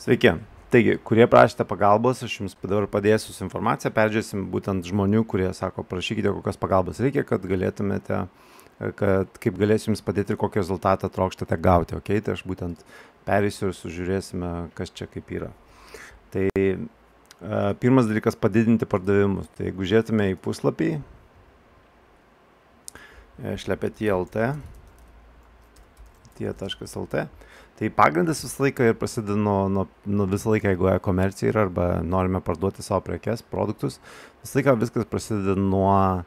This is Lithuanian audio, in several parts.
Sveiki. Taigi, kurie prašėte pagalbos, aš jums dabar padėsiu su informacija, peržiūrėsim būtent žmonių, kurie sako, prašykite, kokios pagalbos reikia, kad galėtumėte, kaip galėsiu jums padėti ir kokį rezultatą trokštate gauti, ok? Tai aš būtent perėsiu ir sužiūrėsime, kas čia kaip yra. Tai pirmas dalykas - padidinti pardavimus. Tai jeigu žiūrėtume į puslapį, šlepetė.lt, tie.lt, tai pagrindas visą laiką ir prasideda nuo visą laiką, jeigu e-komercija yra arba norime parduoti savo prekes, produktus, visą laiką viskas prasideda nuo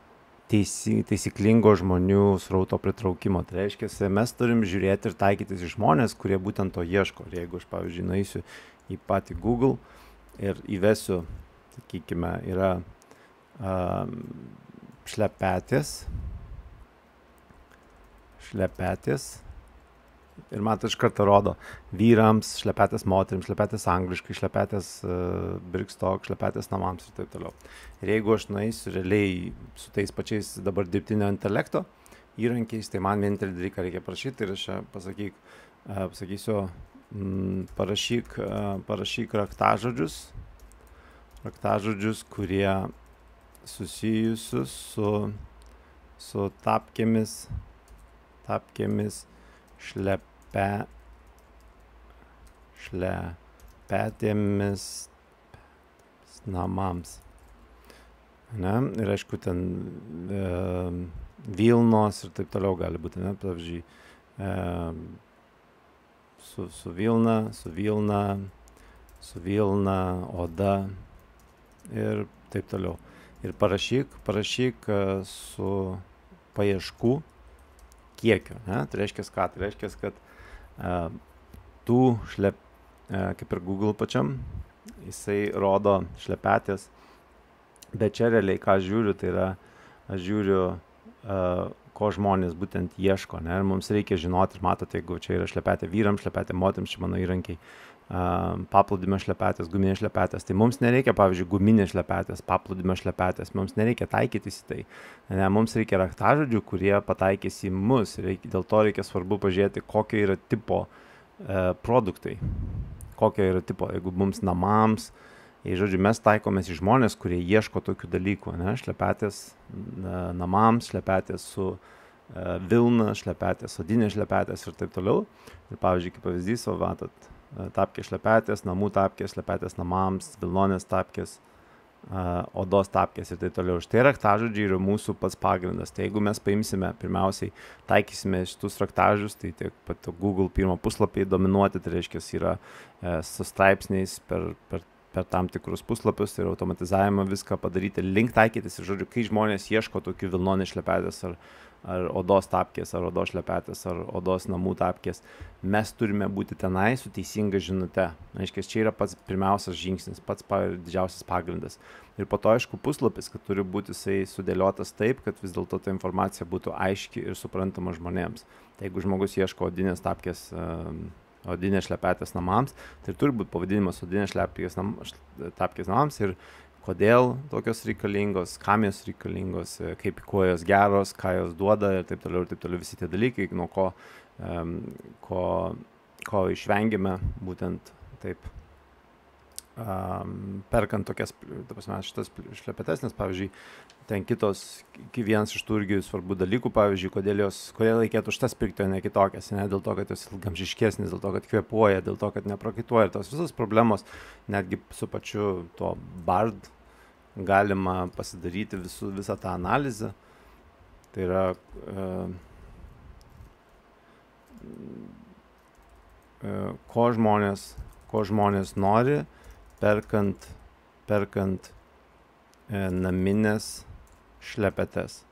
taisyklingo žmonių srauto pritraukimo. Tai reiškia, mes turim žiūrėti ir taikytis į žmonės, kurie būtent to ieško. Ir jeigu aš, pavyzdžiui, nueisiu į patį Google ir įvesiu, sakykime, yra šlepetės, ir matai, iš karto rodo vyrams, šlepetės moterims, šlepetės angliškai, šlepetės Birkstok, šlepetės namams ir taip toliau. Ir jeigu aš nueisiu realiai su tais pačiais dabar dirbtinio intelekto įrankiais, tai man vienintelį dalyką reikia parašyti ir aš pasakysiu, parašyk raktažodžius, kurie susijusius su tapkėmis šlepetėmis namams. Ne? Ir aišku, ten Vilnos ir taip toliau gali būti, ne? Pavyzdžiui, su Vilna, oda ir taip toliau. Ir parašyk su paieškų kiekio, ne? Tai reiškia ką? Tai reiškia, kad tų kaip ir Google pačiam, jisai rodo šlepetės, bet čia realiai, ką aš žiūriu, tai yra, aš žiūriu, ko žmonės būtent ieško, ne? Ir mums reikia žinoti, ir matote, jeigu čia yra šlepetė vyrams, šlepetė moterims, čia mano įrankiai, paplūdimio šlepetės, guminės šlepetės, tai mums nereikia, pavyzdžiui, guminės šlepetės, paplūdimio šlepetės, mums nereikia taikytis į tai, ne, mums reikia raktažodžių, kurie pataikys į mus, dėl to reikia svarbu pažiūrėti, kokio yra tipo produktai, jeigu mums namams, žodžiu, mes taikomės į žmonės, kurie ieško tokių dalykų, ne, šlepetės namams, šlepetės su Vilna, šlepetės, odinės šlepetės ir taip toliau, ir pavyzdžiui, kaip pavyzdys, matot, tapkės šlepetės, namų tapkės, šlepetės namams, vilnonės tapkės, odos tapkės ir taip toliau. Štai raktažodžiai yra mūsų pats pagrindas. Tai jeigu mes paimsime, pirmiausiai taikysime šitus raktažodžius, tai tiek pat Google pirmo puslapį dominuoti, tai reiškia, yra su straipsniais per tam tikrus puslapius ir automatizavimą viską padaryti, link taikytis ir, žodžiu, kai žmonės ieško tokių vilnonės šlepetės ar odos tapkės, ar odos šlepetės, ar odos namų tapkės, mes turime būti tenai su teisinga žinute. Aiškiai, čia yra pats pirmiausias žingsnis, pats didžiausias pagrindas. Ir po to, aišku, puslapis, kad turi būti jisai sudėliotas taip, kad vis dėlto ta informacija būtų aiški ir suprantama žmonėms. Tai jeigu žmogus ieško odinės tapkės, odinės šlepetės namams, tai turi būti pavadinimas odinės tapkės namams ir kodėl tokios reikalingos, kam jos reikalingos, kaip kuo jos geros, ką jos duoda ir taip toliau, visi tie dalykai, nuo ko išvengėme būtent taip perkant tokias, šitas šlepetės, nes, pavyzdžiui, ten vienas iš tų irgi svarbių dalykų, pavyzdžiui, kodėl reikėtų šitas pirkti, o ne kitokias, ne dėl to, kad jos ilgamžiškesnis, dėl to, kad kvėpuoja, dėl to, kad neprakaituoja, tos visos problemos, netgi su pačiu to Bard galima pasidaryti visą tą analizę. Tai yra ko žmonės nori perkant naminės šlepetės.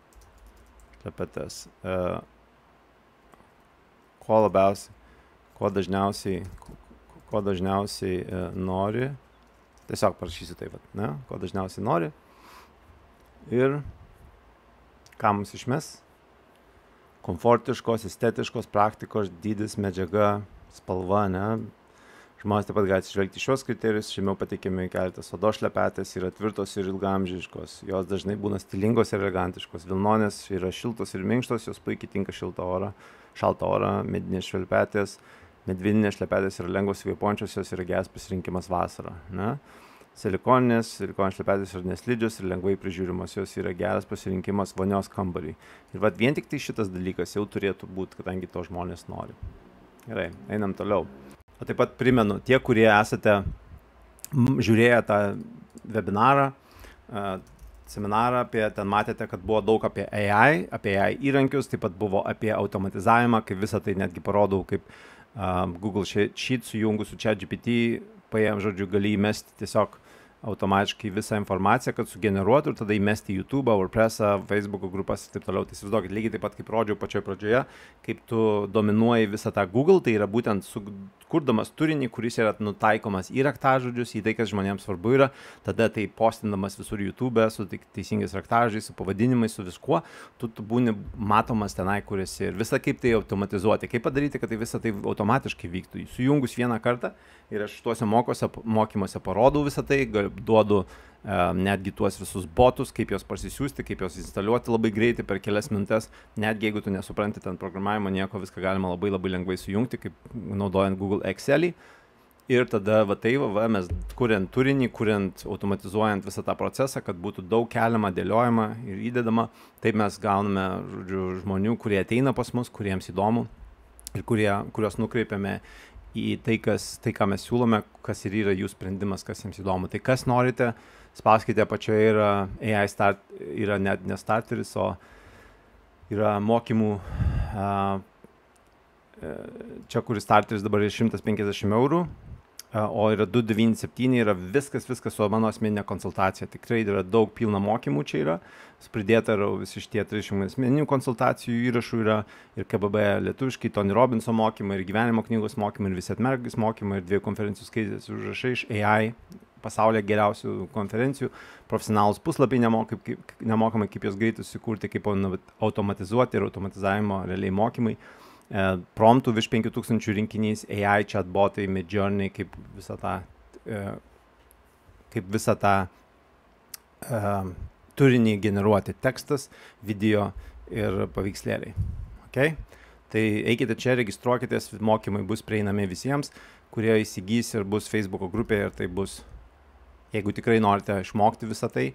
Ko dažniausiai nori, tiesiog parašysiu taip, ne? Ko dažniausiai nori ir ką mums išmes? Komfortiškos, estetiškos, praktikos, dydis, medžiaga, spalva, ne? Žmonės taip pat gali atsižvelgti šios kriterijus, žemiau pateikiami keletas odos šlepetės, yra tvirtos ir ilgaamžiškos, jos dažnai būna stilingos ir elegantiškos, vilnonės yra šiltos ir minkštos, jos puikiai tinka šaltą orą, medinės šlepetės, medvilninės šlepetės yra lengvos kvėpuojančios, jos yra geras pasirinkimas vasarą. Ne? Silikoninės šlepetės yra neslidžios ir lengvai prižiūrimos, jos yra geras pasirinkimas vonios kambariui. Ir vat vien tik tai šitas dalykas jau turėtų būti, kadangi to žmonės nori. Gerai, einam toliau. O taip pat primenu, tie, kurie esate žiūrėję tą webinarą, seminarą, ten matėte, kad buvo daug apie AI įrankius, taip pat buvo apie automatizavimą, kaip visą tai netgi parodau, kaip Google Sheet sujungus su ChatGPT, paėm, žodžiu, gali įmesti tiesiog automatiškai visą informaciją, kad sugeneruotų ir tada įmesti YouTube, WordPress'ą, Facebook'o grupas ir taip toliau. Tai įsivaizduokit, lygiai taip pat kaip rodžiau pačioje pradžioje, kaip tu dominuoji visą tą Google, tai yra būtent kurdamas turinį, kuris yra nutaikomas į raktažodžius, į tai, kas žmonėms svarbu yra, tada tai postindamas visur YouTube, su teisingais raktažodžiais, su pavadinimais, su viskuo, tu būni matomas tenai, kur esi. Ir visą kaip tai automatizuoti, kaip padaryti, kad tai visą tai automatiškai vyktų. Sujungus vieną kartą ir aš tuose mokymuose parodau visą tai, duodu netgi tuos visus botus, kaip juos parsisiųsti, kaip juos instaliuoti labai greitai per kelias minutes, netgi jeigu tu nesupranti ten programavimo, nieko, viską galima labai lengvai sujungti, kaip naudojant Google Excelį. Ir tada mes kuriant turinį, automatizuojant visą tą procesą, kad būtų daug keliama, dėliojama ir įdedama, taip mes gauname, žodžiu, žmonių, kurie ateina pas mus, kuriems įdomu ir kuriuos nukreipiame į tai, ką mes siūlome, kas ir yra jų sprendimas, kas jiems įdomu. Tai kas norite, spauskite apačioje, yra AI Start, yra net ne starteris, o yra mokymų, čia kuris starteris dabar yra 150 €, o yra 297, yra viskas su mano asmeninė konsultacija. Tikrai yra daug pilna mokymų čia yra, pridėta yra visi šitie 30 asmeninių konsultacijų įrašų yra ir KBB lietuviškai, Tony Robbinso mokymai, ir gyvenimo knygos mokymai, ir visi atmergis mokymai, ir 2 konferencijų skaitės užrašai iš AI, pasaulyje geriausių konferencijų, profesionalus puslapiai nemokamai, kaip jos greitai susikurti, kaip automatizuoti ir automatizavimo realiai mokymai. Promptų virš 5000 rinkinys, AI chatbotai, Midjourney, kaip visą tą turinį generuoti, tekstas, video ir paveikslėliai. Okay? Tai eikite čia, registruokitės, mokymai bus prieinami visiems, kurie įsigys ir bus Facebook'o grupėje, ir tai bus, jeigu tikrai norite išmokti visą tai,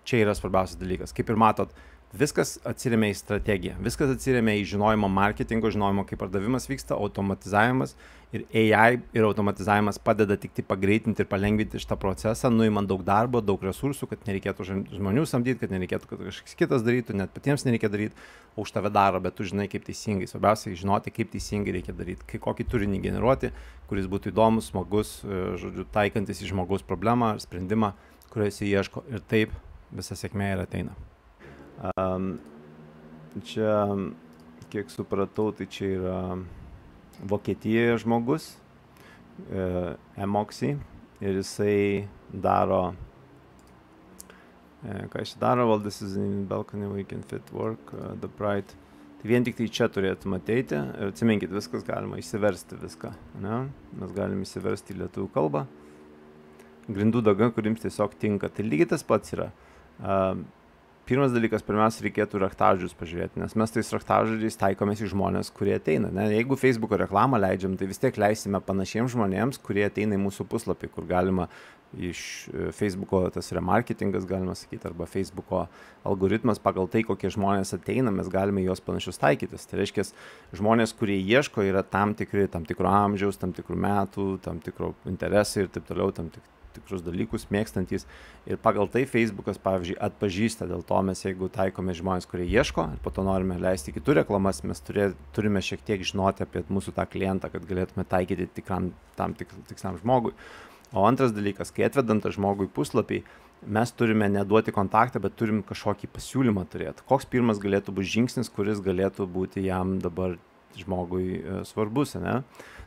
čia yra svarbiausias dalykas. Kaip ir matot, viskas atsiremia į strategiją, viskas atsiremia į žinojimo marketingo, žinojimo, kaip pardavimas vyksta, automatizavimas, ir AI ir automatizavimas padeda tik tai pagreitinti ir palengvinti šitą procesą, nuimant daug darbo, daug resursų, kad nereikėtų žmonių samdyti, kad nereikėtų, kad kažkas kitas darytų, net patiems nereikia daryti, už tave daro, bet tu žinai, kaip teisingai. Svarbiausia žinoti, kaip teisingai reikia daryti, kokį turinį generuoti, kuris būtų įdomus, smagus, žodžiu, taikantis į žmogaus problemą ar sprendimą, kurio jis ieško, ir taip visa sėkmė ir ateina. Čia, kiek supratau, tai čia yra Vokietijoje žmogus, Emoxy, ir jisai daro, ką jis daro, well, this is in balcony, we can fit work, the bright. Tai vien tik tai čia turėtume ateiti, ir atsiminkit, viskas galima išsiversti viską, ne? Mes galim išsiversti į lietuvių kalbą, grindų daga, kuriems tiesiog tinka. Tai lygiai tas pats yra. Pirmas dalykas, pirmiausia, reikėtų raktažodžius pažiūrėti, nes mes tais raktažodžiais taikomės į žmonės, kurie ateina. Ne? Jeigu Facebook'o reklamą leidžiam, tai vis tiek leisime panašiems žmonėms, kurie ateina į mūsų puslapį, kur galima iš Facebook'o, tas remarketingas, galima sakyti, arba Facebook'o algoritmas, pagal tai, kokie žmonės ateina, mes galime juos panašius taikytis. Tai reiškia, žmonės, kurie ieško, yra tam tikro amžiaus, tam tikrų metų, tam tikro interesai ir taip toliau, tam tikrus dalykus mėgstantys, ir pagal tai Facebookas, pavyzdžiui, atpažįsta. Dėl to mes, jeigu taikome žmonės, kurie ieško ir po to norime leisti kitų reklamas, mes turime šiek tiek žinoti apie mūsų tą klientą, kad galėtume taikyti tam tikslam žmogui. O antras dalykas, kai atvedant tą žmogų į puslapį, mes turime neduoti kontaktą, bet turim kažkokį pasiūlymą turėti. Koks pirmas galėtų būti žingsnis, kuris galėtų būti jam dabar žmogui svarbus, ne?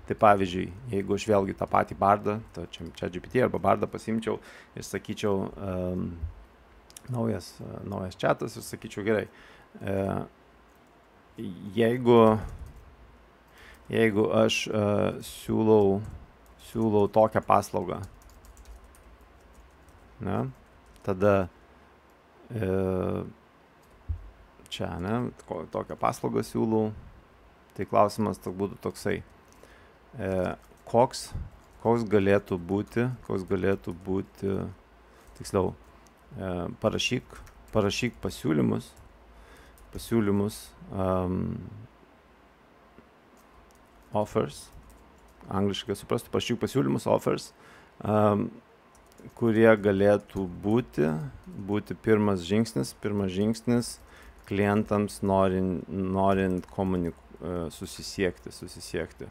Tai pavyzdžiui, jeigu aš vėlgi tą patį bardą, čia GPT arba bardą pasimčiau ir sakyčiau, naujas chatas, ir sakyčiau, gerai, jeigu aš siūlau tokią paslaugą, ne, tada čia, ne, tokią paslaugą siūlau, tai klausimas būtų toksai. koks galėtų būti, tiksliau, parašyk pasiūlymus, offers, angliškai suprastų, parašyk pasiūlymus, offers, kurie galėtų būti pirmas žingsnis klientams norint susisiekti.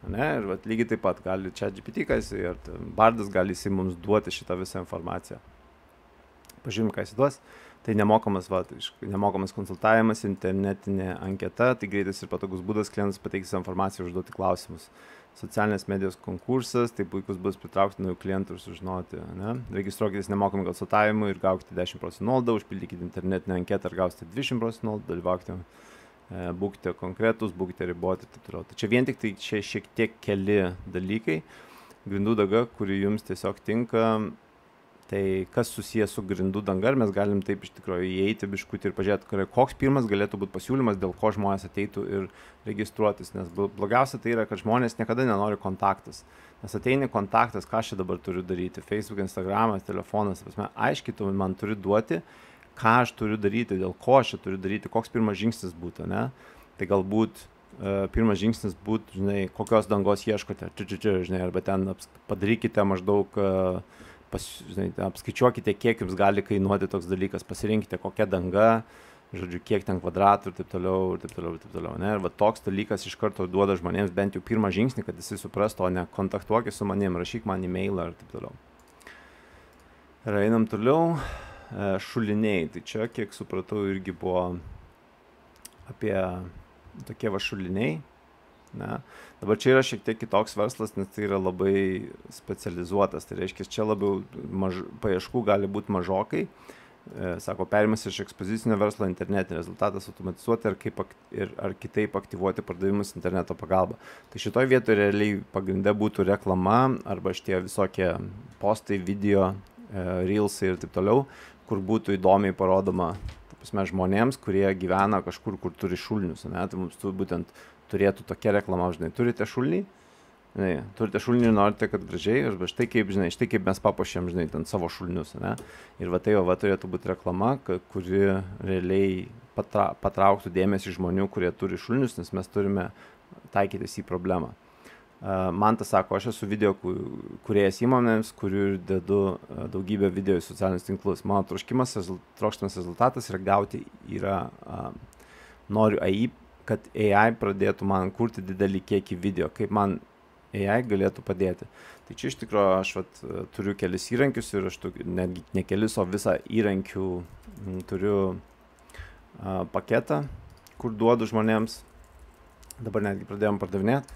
Ne? Ir lygiai taip pat gali ChatGPT, ir Bardas gali jisai mums duoti šitą visą informaciją. Pažiūrim, ką jis duos. Tai nemokamas konsultavimas, internetinė anketa, tai greitas ir patogus būdas klientas pateikti informaciją ir užduoti klausimus. Socialinės medijos konkursas, tai puikus bus pritraukti naujų klientų ir sužinoti. Ne? Registruokitės nemokamą konsultavimą ir gaukite 10% nuolaidą, užpildykite internetinę anketą ir gausite 20% nuolaidą, dalyvaukite, būkite konkretus, būkite riboti ir taip toliau. Tai čia vien tik tai čia šiek tiek keli dalykai, grindų danga, kuri jums tiesiog tinka. Tai kas susijęs su grindų danga, mes galim taip iš tikrųjų įeiti biškutį ir pažiūrėti, koks pirmas galėtų būti pasiūlymas, dėl ko žmonės ateitų ir registruotis, nes blogiausia tai yra, kad žmonės niekada nenori kontaktas, nes ateini kontaktas, ką aš dabar turiu daryti, Facebook, Instagramas, telefonas, aiškiai tu man turi duoti, ką aš turiu daryti, dėl ko aš turiu daryti, koks pirmas žingsnis būtų, ne? Tai galbūt pirmas žingsnis būtų, žinai, kokios dangos ieškote, žinai, arba ten padarykite maždaug apskaičiuokite, kiek jums gali kainuoti toks dalykas, pasirinkite kokia danga, žodžiu, kiek ten kvadratų ir taip toliau. Ne? Ir toks dalykas iš karto duoda žmonėms bent jau pirmą žingsnį, kad jisai suprastų, o ne kontaktuokit su manim, rašyk man e-mailą ir taip toliau. Ir einam toliau, šuliniai. Tai čia, kiek supratau, irgi buvo apie tokie šuliniai. Ne? Dabar čia yra šiek tiek kitoks verslas, nes tai yra labai specializuotas, tai reiškia, čia labiau paieškų gali būti mažokai, sako, perimas iš ekspozicinio verslo internetinį rezultatas automatizuoti ar kitaip aktyvuoti pardavimus interneto pagalba. Tai šitoj vietoje realiai pagrinde būtų reklama arba šitie visokie postai, video, reelsai ir taip toliau, kur būtų įdomiai parodoma žmonėms, kurie gyvena kažkur, kur turi šulinius. Ne? Tai mums būtent turėtų tokia reklama, žinai, turite šulinį ir norite, kad gražiai, arba štai kaip mes papuošėm, žinai, ten savo šulinius, ne? Ir tai turėtų būti reklama, kuri realiai patrauktų dėmesį žmonių, kurie turi šulinius, nes mes turime taikytis į problemą. Mantas sako, aš esu video kūrėjas įmonėms, kurių dedu daugybę video į socialinius tinklus. Mano trokštamas rezultatas noriu kad AI pradėtų man kurti didelį kiekį video, kaip man AI galėtų padėti. Tai čia iš tikrųjų aš turiu kelis įrankius ir aš netgi ne kelis, o visą įrankių turiu paketą, kur duodu žmonėms. Dabar netgi pradėjom pardavinėti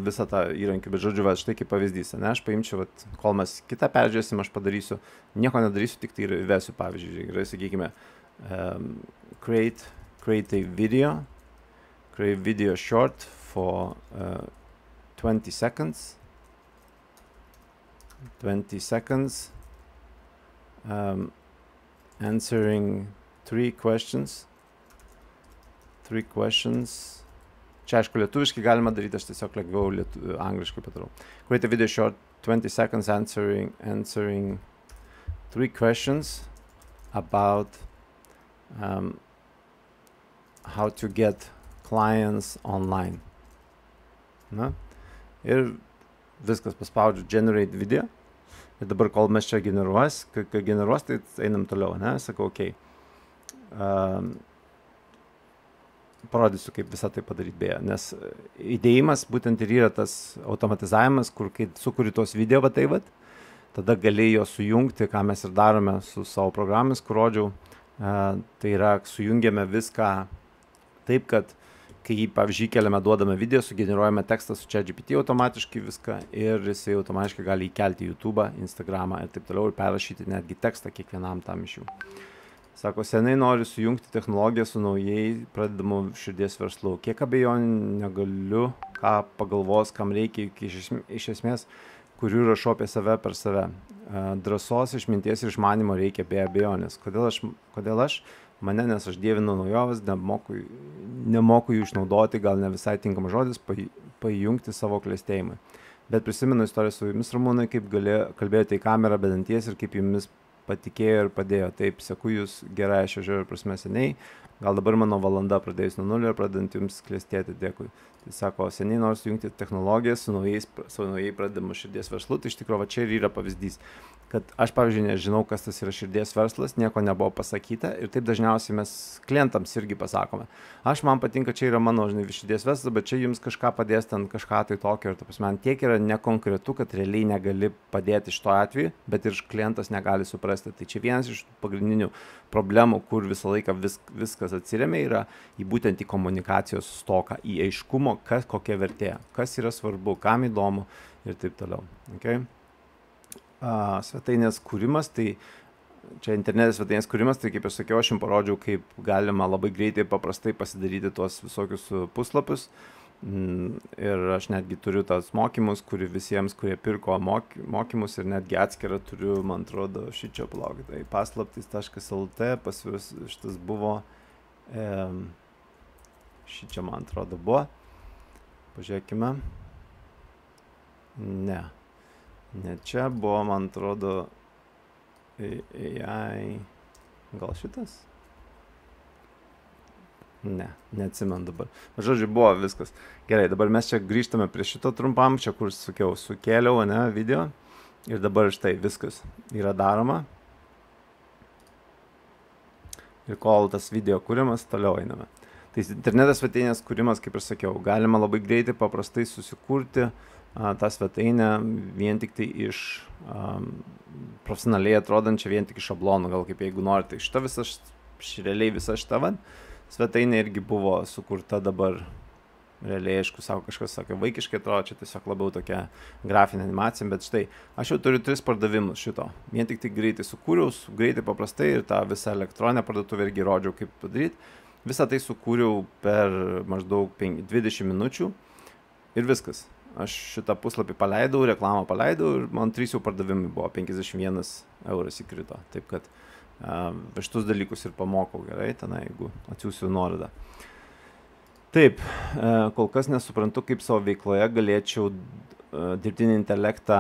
visą tą įrankį, bet žodžiu, štai kaip pavyzdys. Ne, aš paimčiau, kol mes kitą peržiūrėsim, aš padarysiu, nieko nedarysiu, tik tai įvesiu, pavyzdžiui, gerai, sakykime, create a video short for 20 seconds. 20 seconds answering 3 questions. Čia, aišku, lietuviškai galima daryti, aš tiesiog lengviau angliškai padarau. Create a video short 20 seconds answering 3 questions about how to get clients online. Na? Ir viskas, paspaudžiu generate video. Ir dabar, kol mes čia generuos, tai einam toliau, ne? Sakau, ok. Parodysiu, kaip visą tai padaryti beje, nes įdėjimas būtent ir yra tas automatizavimas, kur kai sukuri tuos video, tada gali jo sujungti, ką mes ir darome su savo programomis, kur rodžiau. Tai yra, sujungiame viską taip, kad kai jį, pavyzdžiui, keliame, duodame video, sugeneruojame tekstą su ChatGPT automatiškai viską ir jisai automatiškai gali įkelti YouTube'ą, Instagramą ir taip toliau ir perrašyti netgi tekstą kiekvienam tam iš jų. Sako, senai noriu sujungti technologiją su naujai pradedamu širdies verslu. Kiek abejonių negaliu, ką pagalvos, kam reikia, iš esmės, kurių rašau apie save per save. Drąsos, išminties ir išmanimo reikia be abejonės. Kodėl aš? mane, nes aš dievinu naujoves, nemoku jų išnaudoti, gal ne visai tinkamas žodis, pajungti savo klestėjimui. Bet prisimenu istoriją su jumis, Ramūnai, kaip kalbėjote į kamerą be danties ir kaip jumis patikėjo ir padėjo. Taip, seku jūs gerai šio žodžio prasme seniai, gal dabar mano valanda pradėjus nuo nulio ir pradedant jums klestėti, dėkui. Tai sako, seniai nors sujungti technologiją su naujai pradedamu širdies verslu, tai iš tikrųjų va čia ir yra pavyzdys, kad aš, pavyzdžiui, nežinau, kas tas yra širdies verslas, nieko nebuvo pasakyta ir taip dažniausiai mes klientams irgi pasakome. Man patinka, čia yra mano, širdies verslas, bet čia jums kažką padės ten kažką tai tokio ir man tiek yra nekonkretu, kad realiai negali padėti šito atveju, bet ir klientas negali suprasti. Tai čia vienas iš pagrindinių problemų, kur visą laiką viskas atsiremia, yra būtent į komunikacijos stoką, į aiškumo, kokia vertė, kas yra svarbu, kam įdomu ir taip toliau. Okay? Svetainės kūrimas, tai čia internetės svetainės kūrimas, tai kaip aš sakiau, aš jums parodžiau, kaip galima labai greitai ir paprastai pasidaryti tuos visokius puslapius. Ir aš netgi turiu tas mokymus, visiems, kurie pirko mokymus ir netgi atskirą turiu, man atrodo, šičio palaukit, tai paslaptis.lt, pas vis šitas buvo, šičia man atrodo buvo, pažiūrėkime, ne čia buvo, man atrodo, AI, gal šitas? Neatsimenu dabar. Žodžiu, buvo viskas. Gerai, dabar mes čia grįžtame prie šito trumpam, čia kur sukėliau, video. Ir dabar štai viskas yra daroma. Ir kol tas video kūrimas, toliau einame. Tai internetas svetainės kūrimas, kaip ir sakiau, galima labai greitai, paprastai susikurti tą svetainę vien tik tai iš profesionaliai atrodančią vien tik iš šablonų, gal kaip jeigu norite. Realiai visa šita svetainė irgi buvo sukurta dabar, realiai, aišku, kažkas sakė, vaikiškai atrodo, čia tiesiog labiau tokia grafinė animacija, bet štai, aš jau turiu 3 pardavimus šito. Vien tik tai greitai sukūriau, greitai paprastai ir tą visą elektroninę parduotuvę irgi rodžiau, kaip padaryti. Visą tai sukūriau per maždaug 20 minučių ir viskas. Aš šitą puslapį paleidau, reklamą paleidau ir man 3 jau pardavimai buvo, 51 euras įkrito. Taip kad šitus dalykus ir pamokau gerai, tenai, jeigu atsiųsiu nuorodą. Taip, kol kas nesuprantu, kaip savo veikloje galėčiau dirbtinį intelektą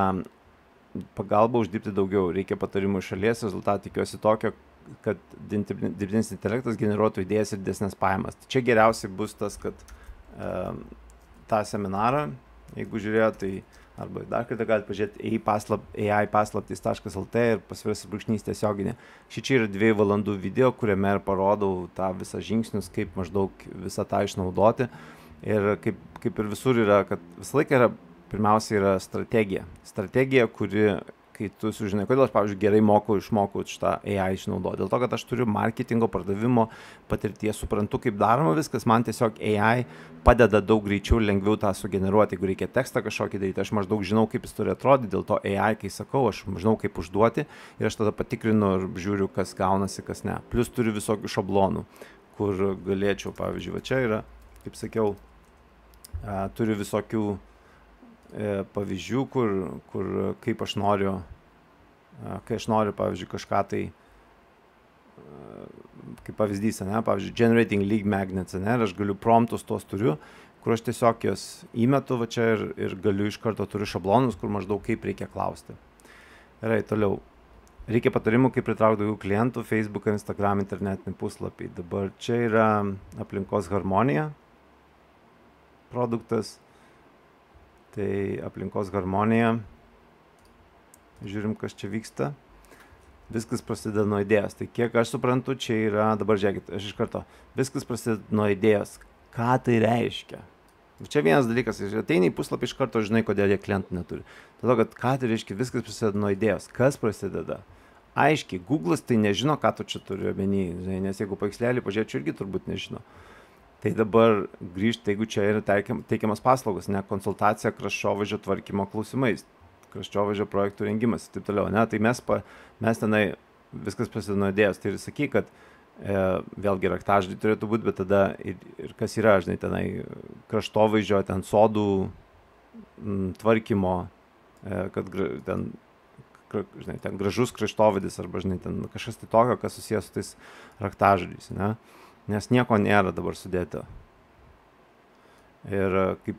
pagalbą uždirbti daugiau. Reikia patarimų iš šalies, rezultatą tikiuosi tokio, kad dirbtinis intelektas generuotų idėjas ir didesnės pajamas. Čia geriausiai bus tas, kad tą seminarą, jeigu žiūrėjo, tai arba dar kartą galite pažiūrėti ai-paslaptis.lt ir pasvirasis brūkšnys tiesioginė. Šičia yra 2 valandų video, kuriame ir parodau tą visą žingsnius, kaip maždaug visą tą išnaudoti. Ir kaip ir visur yra, kad visą laiką yra, pirmiausia yra strategija. Strategija, kuri, kai tu sužinai, kodėl aš, pavyzdžiui, gerai išmokau šitą AI išnaudoti. Dėl to, kad aš turiu marketingo, pardavimo patirties, suprantu, kaip daroma viskas, man tiesiog AI padeda daug greičiau ir lengviau tą sugeneruoti. Jeigu reikia tekstą kažkokį daryti, aš maždaug žinau, kaip jis turi atrodyti, dėl to AI, kai sakau, aš žinau, kaip užduoti ir aš tada patikrinu ir žiūriu, kas gaunasi, kas ne. Plus turiu visokių šablonų, kur galėčiau, pavyzdžiui, va čia yra, kaip sakiau, turiu visokių pavyzdžių, kur kaip aš noriu, kai aš noriu, pavyzdžiui, kažką tai, kaip pavyzdys, pavyzdžiui, generating lead magnets, ir aš galiu promptus tos turiu, kur aš tiesiog jas įmetu va čia ir galiu iš karto turiu šablonus, kur maždaug kaip reikia klausti. Gerai, toliau. Reikia patarimų, kaip pritraukti daugiau klientų, Facebook, Instagram, internetinį puslapį. Dabar čia yra aplinkos harmonija produktas. Tai aplinkos harmonija, žiūrim, kas čia vyksta, viskas prasideda nuo idėjos, tai kiek aš suprantu, čia yra, dabar žiūrėkit, aš iš karto, viskas prasideda nuo idėjos, ką tai reiškia. Čia vienas dalykas, ateini į puslapį iš karto, žinai, kodėl jie klientų neturi. Todėl, kad ką tai reiškia, viskas prasideda nuo idėjos, kas prasideda. Aiškiai, Google'as tai nežino, ką tu čia turi omeny, nes jeigu paveikslėlį pažiūrėčiau, irgi turbūt nežino. Tai dabar grįžti, jeigu čia yra teikiamas paslaugos, ne konsultacija kraštovaizdžio tvarkymo klausimais, kraštovaizdžio projektų rengimas ir taip toliau. Tai mes tenai viskas prasideda nuo idėjos. Tai ir saky, kad vėlgi raktažodžiai turėtų būti, bet tada ir kas yra, žinai, tenai kraštovaizdžio, ten sodų tvarkymo, kad ten žinai, ten gražus kraštovaizdis arba, žinai, ten kažkas tai tokio, kas susijęs su tais raktažodžiais, ne? Nes nieko nėra dabar sudėta. Ir kaip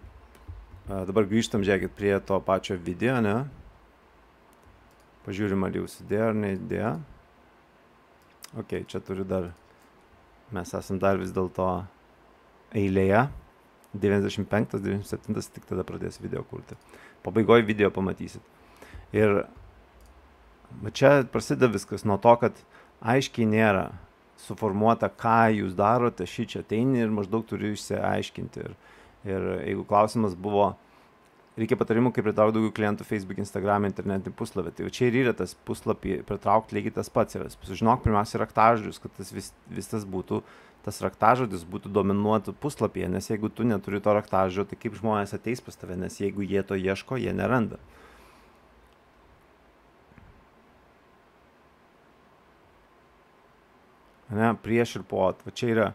dabar grįžtam, žiūrėkit, prie to pačio video, ne? Pažiūrim, ar jau sudėjo ar neįdėjo. Ok, čia turiu dar, mes esam dar vis dėlto eilėje. 95, 97, tik tada pradės video kurti. Pabaigoje video pamatysit. Ir čia prasideda viskas nuo to, kad aiškiai nėra suformuota, ką jūs darote, čia ateini ir maždaug turiu išsiaiškinti. Ir jeigu klausimas buvo, reikia patarimų, kaip pritraukti daugiau klientų Facebook, Instagram, internetinį puslapį. Tai čia ir yra tas puslapį pritraukti lygiai tas pats yra. Sužinok pirmiausia raktažodžius, kad tas vis tas būtų, tas raktažodis būtų dominuotų puslapyje, nes jeigu tu neturi to raktažodžio, tai kaip žmonės ateis pas tave, nes jeigu jie to ieško, jie neranda. Ne, prieš ir po, va čia yra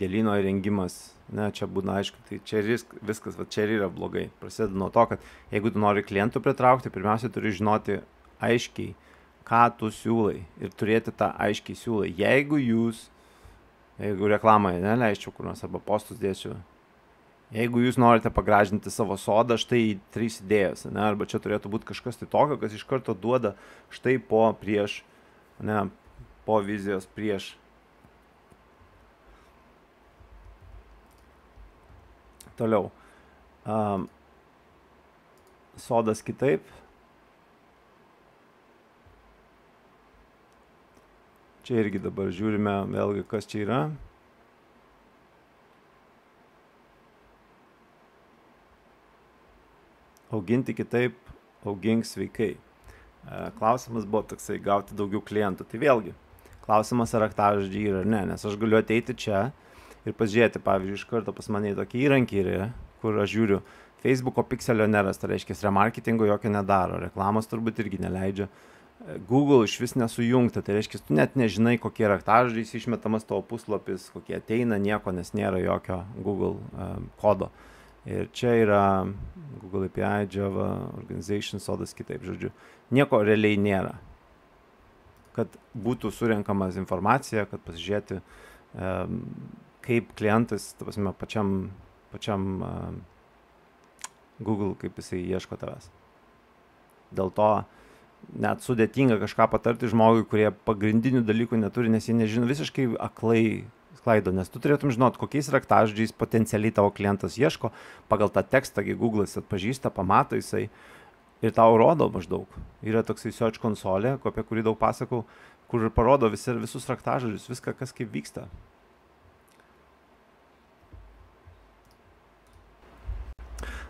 gėlyno įrengimas, ne, čia būna aišku, tai čia viskas, va čia yra blogai. Prasideda nuo to, kad jeigu tu nori klientų pritraukti, pirmiausia turi žinoti aiškiai, ką tu siūlai ir turėti tą aiškiai siūlai. Jeigu reklamai neleisčiau kur nors arba postus dėsiu, jeigu jūs norite pagražinti savo sodą, štai 3 idėjos, ne, arba čia turėtų būti kažkas tai tokio, kas iš karto duoda štai po prieš, ne, po vizijos prieš. Toliau. Sodas kitaip. Čia irgi dabar žiūrime vėlgi, kas čia yra. Auginti kitaip, augink sveikai. Klausimas buvo toksai, gauti daugiau klientų. Tai vėlgi, klausimas ar raktažodžiai yra ar ne, nes aš galiu ateiti čia ir pažiūrėti, pavyzdžiui, iš karto pas mane tokį įrankį yra, kur aš žiūriu, Facebooko pikselio neras, tai reiškia, remarketingo jokio nedaro, reklamos turbūt irgi neleidžia. Google iš vis nesujungta, tai reiškia, tu net nežinai, kokie raktažodžiai išmetamas tavo puslapis, kokie ateina, nieko, nes nėra jokio Google kodo. Ir čia yra Google API, Java, Organization, sodas kitaip, žodžiu. Nieko realiai nėra. Kad būtų surenkamas informacija, kad pasižiūrėti, kaip klientas, ta prasme, pačiam Google, kaip jisai ieško tavęs. Dėl to net sudėtinga kažką patarti žmogui, kurie pagrindinių dalykų neturi, nes jie nežino, visiškai aklai sklaido, nes tu turėtum žinot, kokiais raktažodžiais potencialiai tavo klientas ieško, pagal tą tekstą, kai Google'as atpažįsta, pamato jisai ir tau rodo maždaug. Yra toksai search konsolė, apie kurį daug pasakau, kur parodo visus raktažodžius, viską, kas kaip vyksta.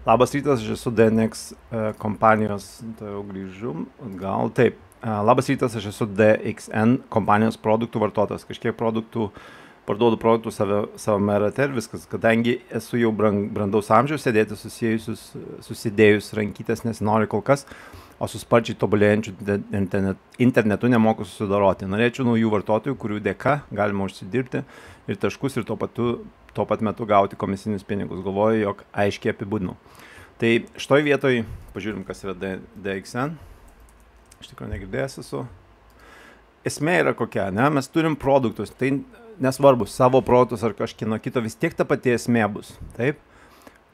Labas rytas, aš esu DNX kompanijos, tai jau grįžum, gal taip. Labas rytas, aš esu DXN kompanijos produktų vartotojas. Kažkiek parduodu produktų savame rate ir viskas. Kadangi esu jau brandaus amžiaus, sėdėti susidėjus rankytės nesinori kol kas, o su sparčiai tobulėjančiu internetu nemoku susidoroti. Norėčiau naujų vartotojų, kurių dėka galima užsidirbti ir taškus ir tuo pat metu gauti komisinius pinigus. Galvoju, jog aiškiai apibūdinau. Tai šitoj vietoj, pažiūrim, kas yra DXN. Iš tikrųjų negirdėjęs esu. Esmė yra kokia, ne? Mes turim produktus, tai nesvarbu, savo produktus ar kažkino kito, vis tiek ta pati esmė bus. Taip?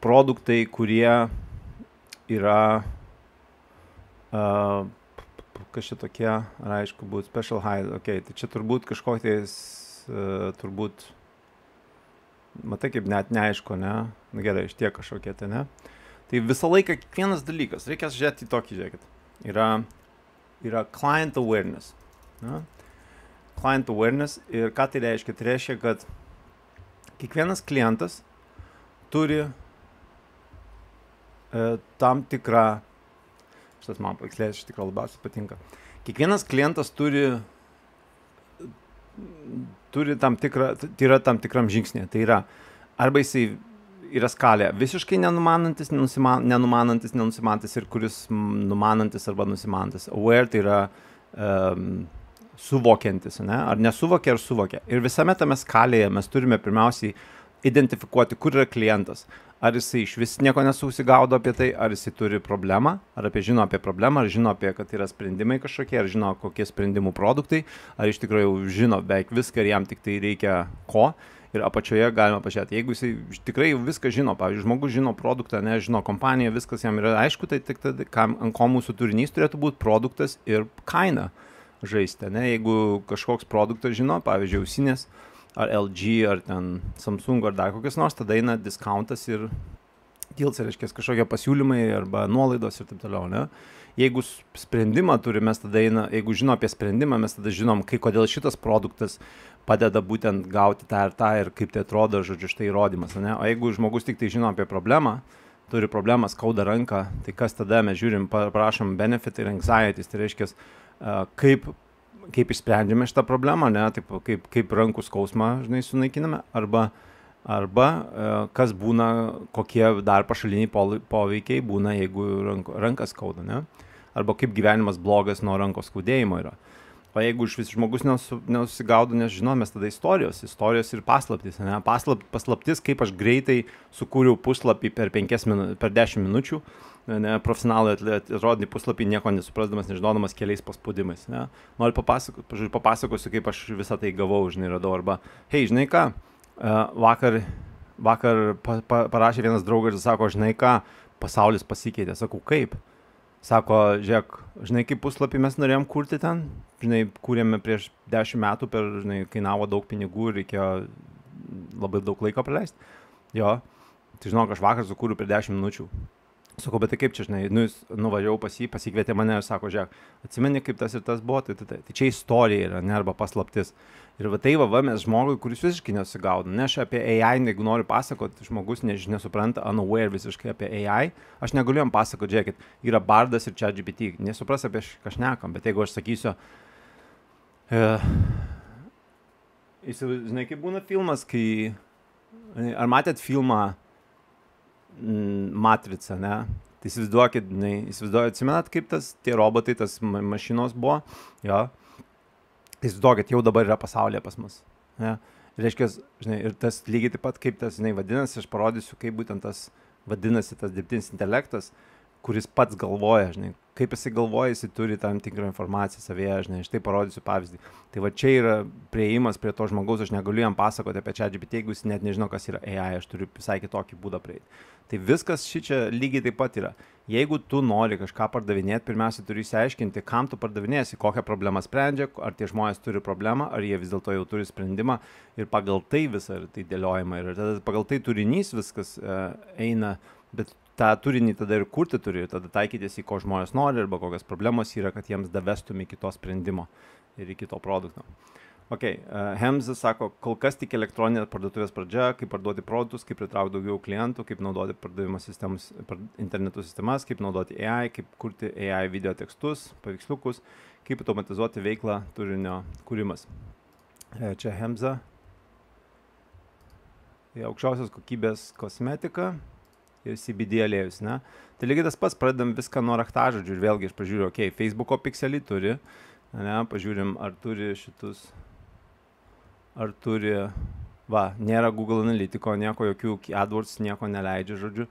Produktai, kurie yra, kas čia tokie, ar aišku, būt special high, okay, tai čia turbūt kažkokiais, turbūt, matai, kaip net neaišku, ne? Na gerai, iš tiek kažkokie, tai ne? Tai visą laiką kiekvienas dalykas, reikia žiūrėti į tokį, žiūrėkit, yra client awareness. Ne? Client awareness ir ką tai reiškia? Tai reiškia, kad kiekvienas klientas turi tam tikrą, šitas man pakslės, iš tikrųjų labiausiai patinka. Kiekvienas klientas turi tam tikrą, tai yra tam tikram žingsnė. Tai yra, arba jisai yra skalė visiškai nenumanantis, nenusimanantis ir kuris numanantis arba nusimanantis. Aware tai yra suvokiantis, ne? Ar nesuvokia, ar suvokia. Ir visame tame skalėje mes turime pirmiausiai identifikuoti, kur yra klientas. Ar jisai iš vis nieko nesusigaudo apie tai, ar jisai turi problemą, ar žino apie problemą, ar žino apie, kad yra sprendimai kažkokie, ar žino kokie sprendimų produktai, ar iš tikrųjų žino beveik viską ir jam tik tai reikia ko. Ir apačioje galima pažiūrėti, jeigu jisai tikrai viską žino, pavyzdžiui, žmogus žino produktą, nežino kompaniją, viskas jam yra aišku, tai tik tada, ant ko mūsų turinys turėtų būti produktas ir kaina žaisti, ne? Jeigu kažkoks produktas žino, pavyzdžiui, ausinės, ar LG, ar ten Samsung, ar dar kokias nors, tada eina discountas ir deals, reiškia kažkokie pasiūlymai arba nuolaidos ir taip toliau, ne? Jeigu sprendimą turi, mes tada eina, jeigu žino apie sprendimą, mes tada žinom, kodėl šitas produktas padeda būtent gauti tą ir kaip tai atrodo, žodžiu, štai įrodymas, ne? O jeigu žmogus tik tai žino apie problemą, turi problemą, skauda ranką, tai kas tada mes žiūrim, prašom benefit ir anxieties, tai reiškia, kaip išsprendžiame šitą problemą, ne? Taip, kaip rankų skausmą, žinai, sunaikiname, arba kas būna, kokie dar pašaliniai poveikiai būna, jeigu rankas skauda, ne? Arba kaip gyvenimas blogas nuo rankos skaudėjimo yra. O jeigu iš vis žmogus nesusigaudo, nežino, mes tada istorijos ir paslaptys, ne? Paslaptis, kaip aš greitai sukūriau puslapį per 10 minučių, ne? Profesionalai atrodė puslapį nieko nesuprasdamas, nežinodamas keliais paspaudimais, ne? Noriu papasakosiu, kaip aš visą tai gavau, žinai, radau, arba, hei, žinai ką, vakar parašė vienas draugas ir sako, žinai ką, pasaulis pasikeitė. Sakau, kaip? Sako, žiūrėk, žinai, kaip puslapį mes norėjom kurti ten, žinai, kūrėme prieš 10 metų, žinai, kainavo daug pinigų ir reikėjo labai daug laiko praleisti. Jo, tai žinok, aš vakar sukūriau per 10 minučių. Sakau, bet tai kaip čia, žinai, nuvažiavau pas jį, pasikvietė mane ir sako, žiūrėk, atsimeni, kaip tas ir tas buvo, tai čia istorija yra, ne, arba paslaptis. Ir va tai mes žmogui, kuris visiškai nesigaudo, ne, aš apie AI, jeigu noriu pasakoti, žmogus nesupranta, unaware visiškai apie AI, aš negaliu jam pasakoti, žiūrėkit, yra Bardas ir ChatGPT, nesupras apie ką šnekam, bet jeigu aš sakysiu, žinai, kaip būna filmas, ar matėt filmą Matrica, ne? Tai įsivaizduokit, atsimenat, kaip tie robotai, tas mašinos buvo, jo. Tai įsivaizduokit, jau dabar yra pasaulyje pas mus. Ne? Reiškia, žinai, ir tas lygiai taip pat, kaip tas, žinai, vadinasi, aš parodysiu, kaip būtent tas vadinasi tas dirbtinis intelektas, kuris pats galvoja, žinai, kaip jisai galvoja, jisai turi tam tikrą informaciją savyje, žinai, aš tai parodysiu pavyzdį. Tai va čia yra prieimas prie to žmogaus, aš negaliu jam pasakoti apie ChatGPT, jeigu jis net nežino, kas yra AI, aš turiu visai kitokį būdą prieiti. Tai viskas šičia lygiai taip pat yra. Jeigu tu nori kažką pardavinėti, pirmiausia turi išsiaiškinti, kam tu pardavinėsi, kokią problemą sprendžia, ar tie žmonės turi problemą, ar jie vis dėlto jau turi sprendimą ir pagal tai visą tai dėliojama. Ir tada pagal tai turinys viskas eina, bet tą turinį tada ir kurti turi, ir tada taikytis į ko žmonės nori, arba kokios problemos yra, kad jiems davestum iki to sprendimo ir iki to produkto. Ok, Hemzas sako, kol kas tik elektroninė parduotuvės pradžia, kaip parduoti produktus, kaip pritraukti daugiau klientų, kaip naudoti pardavimo sistemas, interneto sistemas, kaip naudoti AI, kaip kurti AI video tekstus, paveiksliukus, kaip automatizuoti veiklą turinio kūrimas. Čia Hemza. Aukščiausios kokybės kosmetika ir CBD aliejus, ne? Tai lygiai tas pats, pradedam viską nuo raktažodžių ir vėlgi aš pažiūriu, ok, Facebooko pikselį turi, ne, pažiūrim, ar turi šitus, ar turi, va, nėra Google Analytico, nieko, jokių AdWords, nieko neleidžia, žodžiu.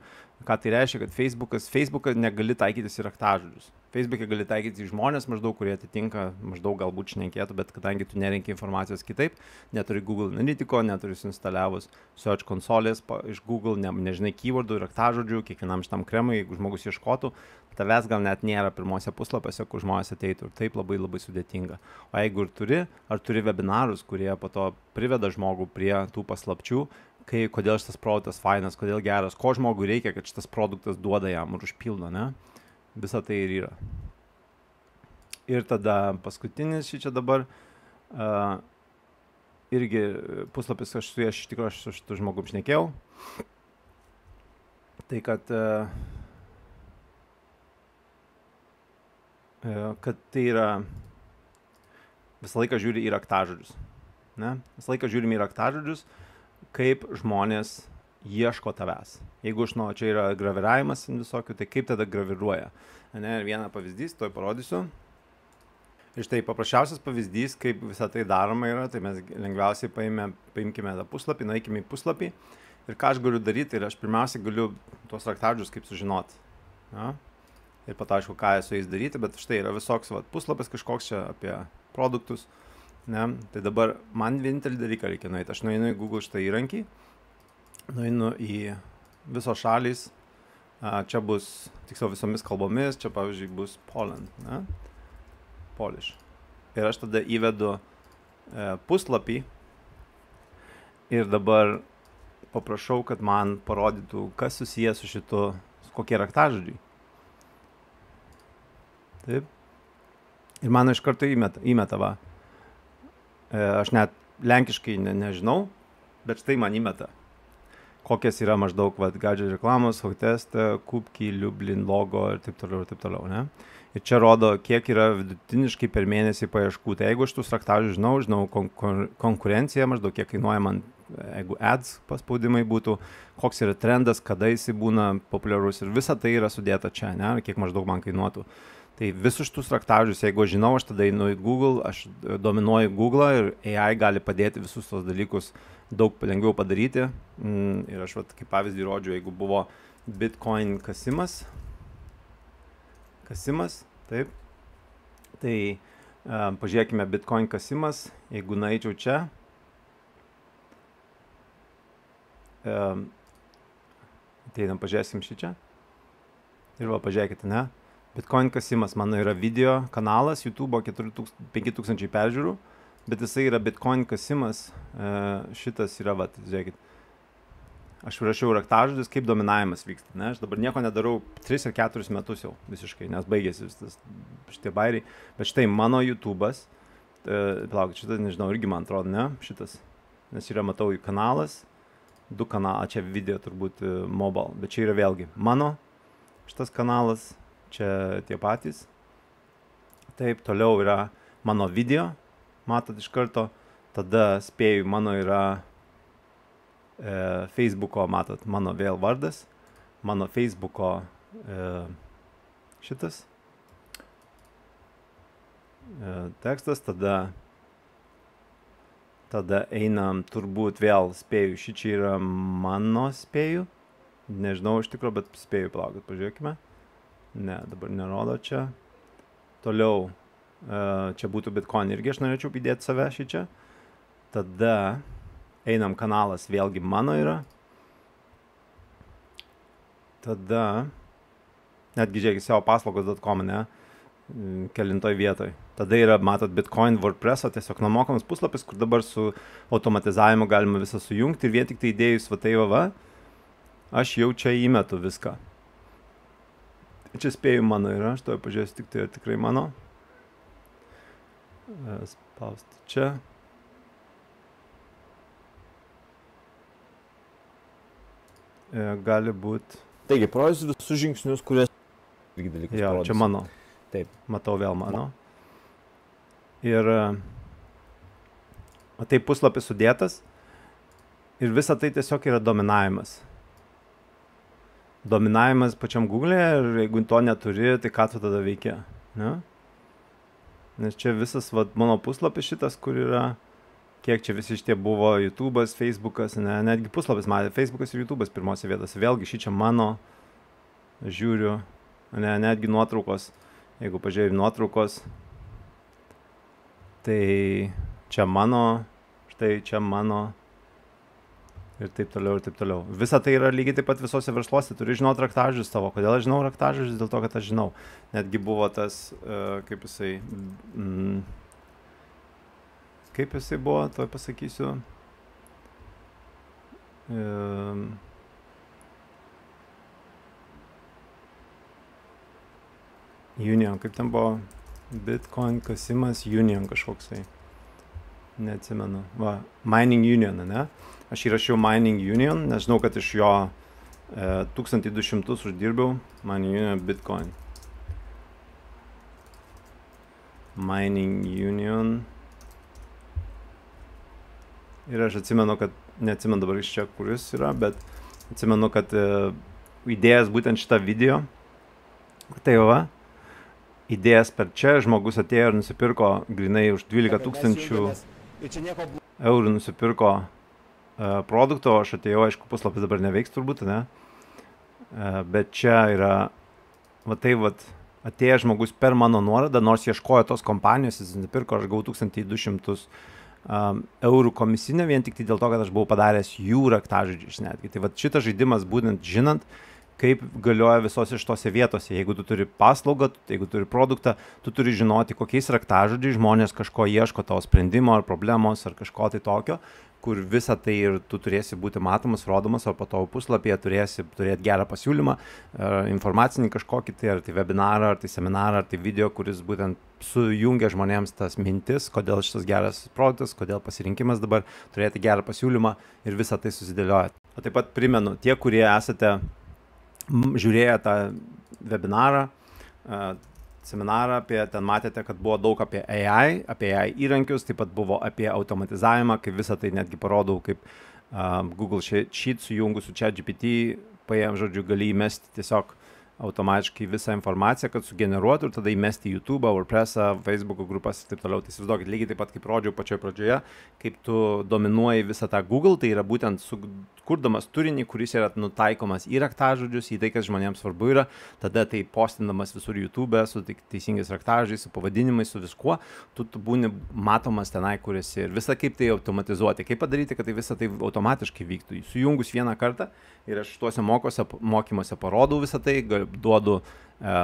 Ką tai reiškia, kad Facebookas negali taikytis į raktažodžius. Facebook'e gali taikyti į žmonės maždaug, kurie atitinka, maždaug galbūt šnekėtų, bet kadangi tu nerenki informacijos kitaip, neturi Google Analytico, neturi suinstaliavus Search konsolės iš Google, nežinai keywordų, raktažodžių, kiekvienam šitam kremui, jeigu žmogus ieškotų, tavęs gal net nėra pirmose puslapiuose, kur žmonės ateitų ir taip labai labai sudėtinga. O jeigu ir turi webinarus, kurie po to priveda žmogų prie tų paslapčių, kodėl šitas produktas fainas, kodėl geras, ko žmogui reikia, kad šitas produktas duoda jam ir užpildo, ne? Visa tai ir yra. Ir tada paskutinis šičia dabar, irgi puslapis, aš iš tikrųjų su šitu žmogum šnekėjau. Tai kad tai yra, visą laiką žiūri į raktažodžius. Ne? Visą laiką žiūrim į raktažodžius, kaip žmonės ieško tavęs. Jeigu čia yra graviravimas visokių, tai kaip tada graviruoja. Ne, ir vieną pavyzdys, to parodysiu. Ir štai paprasčiausias pavyzdys, kaip visą tai daroma yra, tai mes lengviausiai paimkime tą puslapį, nueikime į puslapį Ir ką aš galiu daryti, ir aš pirmiausiai galiu tuos raktažodžius kaip sužinoti. Ja? Ir pat aišku, ką su jais daryti, bet štai yra visoks puslapis kažkoks čia apie produktus. Ne? Tai dabar man vienintelį dalyką reikia nueiti. Aš nueinu į Google šitą įrankį, nueinu į visos šalys, čia bus, tiksliau visomis kalbomis, čia pavyzdžiui bus Poland, ne? Polish. Ir aš tada įvedu puslapį ir dabar paprašau, kad man parodytų, kas susijęs su šitu, kokie raktažodžiai. Taip. Ir man iš karto įmeta va. Aš net lenkiškai nežinau, bet štai man įmeta. Kokias yra maždaug gadget reklamos, Hotesta, Kubki, Liublin, logo ir taip toliau, ne? Ir čia rodo, kiek yra vidutiniškai per mėnesį paieškų. Tai jeigu aš tų raktažodžių žinau konkurenciją, maždaug kiek kainuoja man, jeigu ads paspaudimai būtų, koks yra trendas, kada jis būna populiarus ir visa tai yra sudėta čia, ne? Kiek maždaug man kainuotų. Tai visus tus raktažodžius, jeigu aš žinau, aš tada einu į Google, aš dominuoju Google ir AI gali padėti visus tos dalykus daug lengviau padaryti. Ir aš kaip pavyzdį rodžiu, jeigu buvo Bitcoin kasimas, taip, tai pažiūrėkime Bitcoin kasimas, jeigu nueičiau čia, ateinam, pažiūrėsim šį čia ir va, pažiūrėkite, ne? Bitcoin kasimas mano yra video kanalas, YouTube 5000 peržiūrų, bet jisai yra Bitcoin kasimas, šitas yra, va, žiūrėkit, aš rašiau raktažodžius, kaip dominavimas vyksta, ne? Aš dabar nieko nedarau 3 ar 4 metus jau visiškai, nes baigėsi šitie bairiai, bet štai mano YouTube'as, palaukit, šitas, nežinau, irgi man atrodo, ne, šitas, nes yra, matau, kanalas, 2 kanalai, čia video turbūt mobile, bet čia yra vėlgi mano šitas kanalas, čia tie patys. Taip, toliau yra mano video, matot iš karto, tada spėju, mano yra Facebook'o, matot, mano vėl vardas, mano Facebook'o šitas tekstas, tada einam, turbūt vėl spėju, šičia yra mano spėju, nežinau iš tikro, bet spėju, palaukit, pažiūrėkime. Ne, dabar nerodo čia. Toliau, čia būtų Bitcoin, irgi aš norėčiau įdėti save šičia. Tada einam, kanalas vėlgi mano yra. Tada, netgi žiūrėkit, savo paslaugos.com, ne, kelintoj vietoj. Tada yra, matot, Bitcoin WordPress'o, tiesiog nemokamas puslapis, kur dabar su automatizavimu galima visą sujungti ir vien tik tai įdėjus va tai va, aš jau čia įmetu viską. Čia spėju mano yra, aš to pažiūrėsiu, tik tai tikrai mano. Spausti čia. Gali būti. Taigi, parodysiu visus žingsnius, kurias irgi dalykus jo, parodysiu. Čia mano. Taip. Matau vėl mano. Ir tai puslapis sudėtas. Ir visa tai tiesiog yra dominavimas. Dominavimas pačiam Google'e ir jeigu to neturi, tai ką tu tada veikia, ne? Nes čia visas mano puslapis šitas, kur yra, kiek čia visi šitie buvo, YouTube'as, Facebook'as, ne, netgi puslapis matė, Facebook'as ir YouTube'as pirmose vietose, vėlgi šį čia mano, žiūriu, ne, netgi nuotraukos, jeigu pažiūrėjau nuotraukos, tai čia mano, štai čia mano, ir taip toliau, ir taip toliau. Visa tai yra lygiai taip pat visose versluose. Turi žinoti raktažodžius tavo. Kodėl aš žinau raktažodžius? Dėl to, kad aš žinau. Netgi buvo tas, kaip jisai buvo, to pasakysiu. Union, kaip ten buvo? Bitcoin kasimas Union kažkoksai. Neatsimenu. Va, Mining Union, ne? Aš įrašiau Mining Union, nes žinau, kad iš jo 1200 uždirbiau. Mining Union Bitcoin. Mining Union. Ir aš atsimenu, kad, neatsimenu dabar iš čia, kuris yra, bet atsimenu, kad įdėjęs būtent šitą video, tai va, įdėjęs per čia, žmogus atėjo ir nusipirko grinai už 12 000 eurų nusipirko produkto, aš atėjau, aišku, puslapis dabar neveiks turbūt, ne? Bet čia yra, atėjęs žmogus per mano nuorodą, nors ieškojo tos kompanijos, jis nupirko, aš gavau 1200 eurų komisinę vien tik tai dėl to, kad aš buvau padaręs jų raktažodžius netgi. Tai šitas žaidimas, būtent žinant, kaip galioja visose šitose vietose. Jeigu tu turi paslaugą, jeigu turi produktą, tu turi žinoti, kokiais raktažodžiais žmonės kažko ieško, tavo sprendimo ar problemos ar kažko tai tokio, kur visą tai ir tu turėsi būti matomas, rodomas, o po tavo puslapyje turėsi turėti gerą pasiūlymą, informacinį kažkokį, tai ar tai webinarą, ar tai seminarą, ar tai video, kuris būtent sujungia žmonėms tas mintis, kodėl šitas geras produktas, kodėl pasirinkimas dabar, turėti gerą pasiūlymą ir visą tai susidėlioja. O taip pat primenu, tie, kurie esate žiūrėję tą webinarą, seminarą, ten matėte, kad buvo daug apie AI įrankius, taip pat buvo apie automatizavimą, kaip visą tai netgi parodau, kaip Google Sheet sujungus su ChatGPT, žodžiu, gali įmesti tiesiog automatiškai visą informaciją, kad sugeneruotų ir tada įmesti YouTube'ą, WordPress'ą, Facebook'o grupas ir taip toliau. Tai įsivaizduokit, lygiai taip pat kaip rodžiau pačioje pradžioje, kaip tu dominuoji visą tą Google, tai yra būtent kurdamas turinį, kuris yra nutaikomas į raktažodžius, į tai, kas žmonėms svarbu yra, tada tai postindamas visur YouTube'e su teisingais raktažodžiais, su pavadinimais, su viskuo, tu būni matomas tenai, kur esi. Ir visą kaip tai automatizuoti, kaip padaryti, kad tai visą tai automatiškai vyktų. Sujungus vieną kartą ir aš tuose mokymuose parodau visą tai, duodu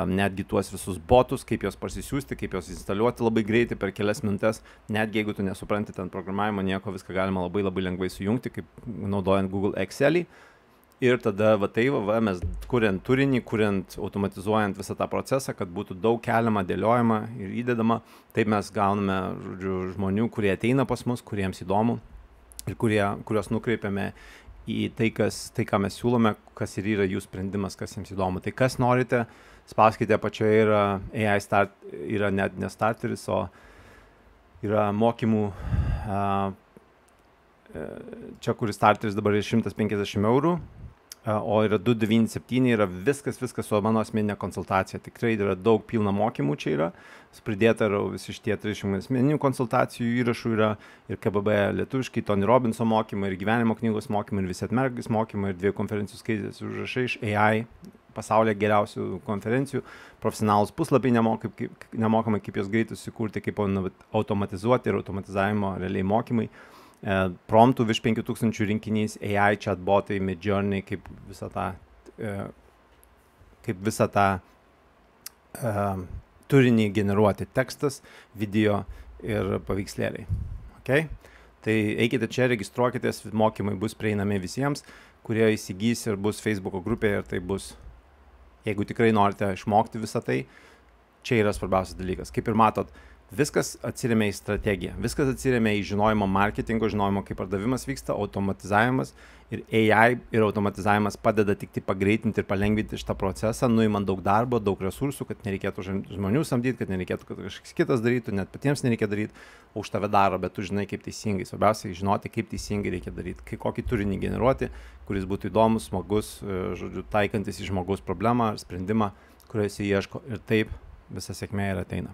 netgi tuos visus botus, kaip juos parsisiųsti, kaip juos instaliuoti labai greitai per kelias minutes, netgi jeigu tu nesupranti ten programavimo, nieko, viską galima labai lengvai sujungti, kaip naudojant Google Excelį. Ir tada mes kuriant turinį, automatizuojant visą tą procesą, kad būtų daug keliama, dėliojama ir įdedama, taip mes gauname žmonių, kurie ateina pas mus, kuriems įdomu ir kuriuos nukreipiame į tai, ką mes siūlome, kas ir yra jų sprendimas, kas jiems įdomu. Tai kas norite, spauskite apačioje, yra AI Start, yra net ne starteris, o yra mokymų, čia kuris starteris dabar yra 150 eurų, o yra 297, yra viskas su mano asmeninė konsultacija. Tikrai yra daug pilna mokymų čia yra, pridėta yra visi šitie 30 asmeninių konsultacijų įrašų yra ir KBB lietuviškai, Tony Robbinso mokymai, ir gyvenimo knygos mokymai, ir visi atmergis mokymai, ir 2 konferencijų skaitės užrašai iš AI, pasaulyje geriausių konferencijų, profesionalus puslapiai nemokamai, kaip juos greitai susikurti, kaip automatizuoti ir automatizavimo realiai mokymai. Promptų virš 5000 rinkinys, AI chatbotai, Midjourney, kaip visą tą turinį generuoti, tekstas, video ir paveikslėliai. Okay? Tai eikite čia, registruokitės, mokymai bus prieinami visiems, kurie įsigys ir bus Facebook'o grupėje ir tai bus, jeigu tikrai norite išmokti visą tai, čia yra svarbiausias dalykas. Kaip ir matot, viskas atsiremia į strategiją, viskas atsiremia į žinojimo marketingo, žinojimo, kaip pardavimas vyksta, automatizavimas ir AI ir automatizavimas padeda tik tai pagreitinti ir palengvinti šitą procesą, nuimant daug darbo, daug resursų, kad nereikėtų žmonių samdyti, kad nereikėtų, kad kažkas kitas darytų, net patiems nereikia daryti, už tave daro, bet tu žinai, kaip teisingai. Svarbiausia žinoti, kaip teisingai reikia daryti, kokį turinį generuoti, kuris būtų įdomus, smagus, žodžiu, taikantis į žmogaus problemą ar sprendimą, kurio jis ieško, ir taip visa sėkmė ir ateina.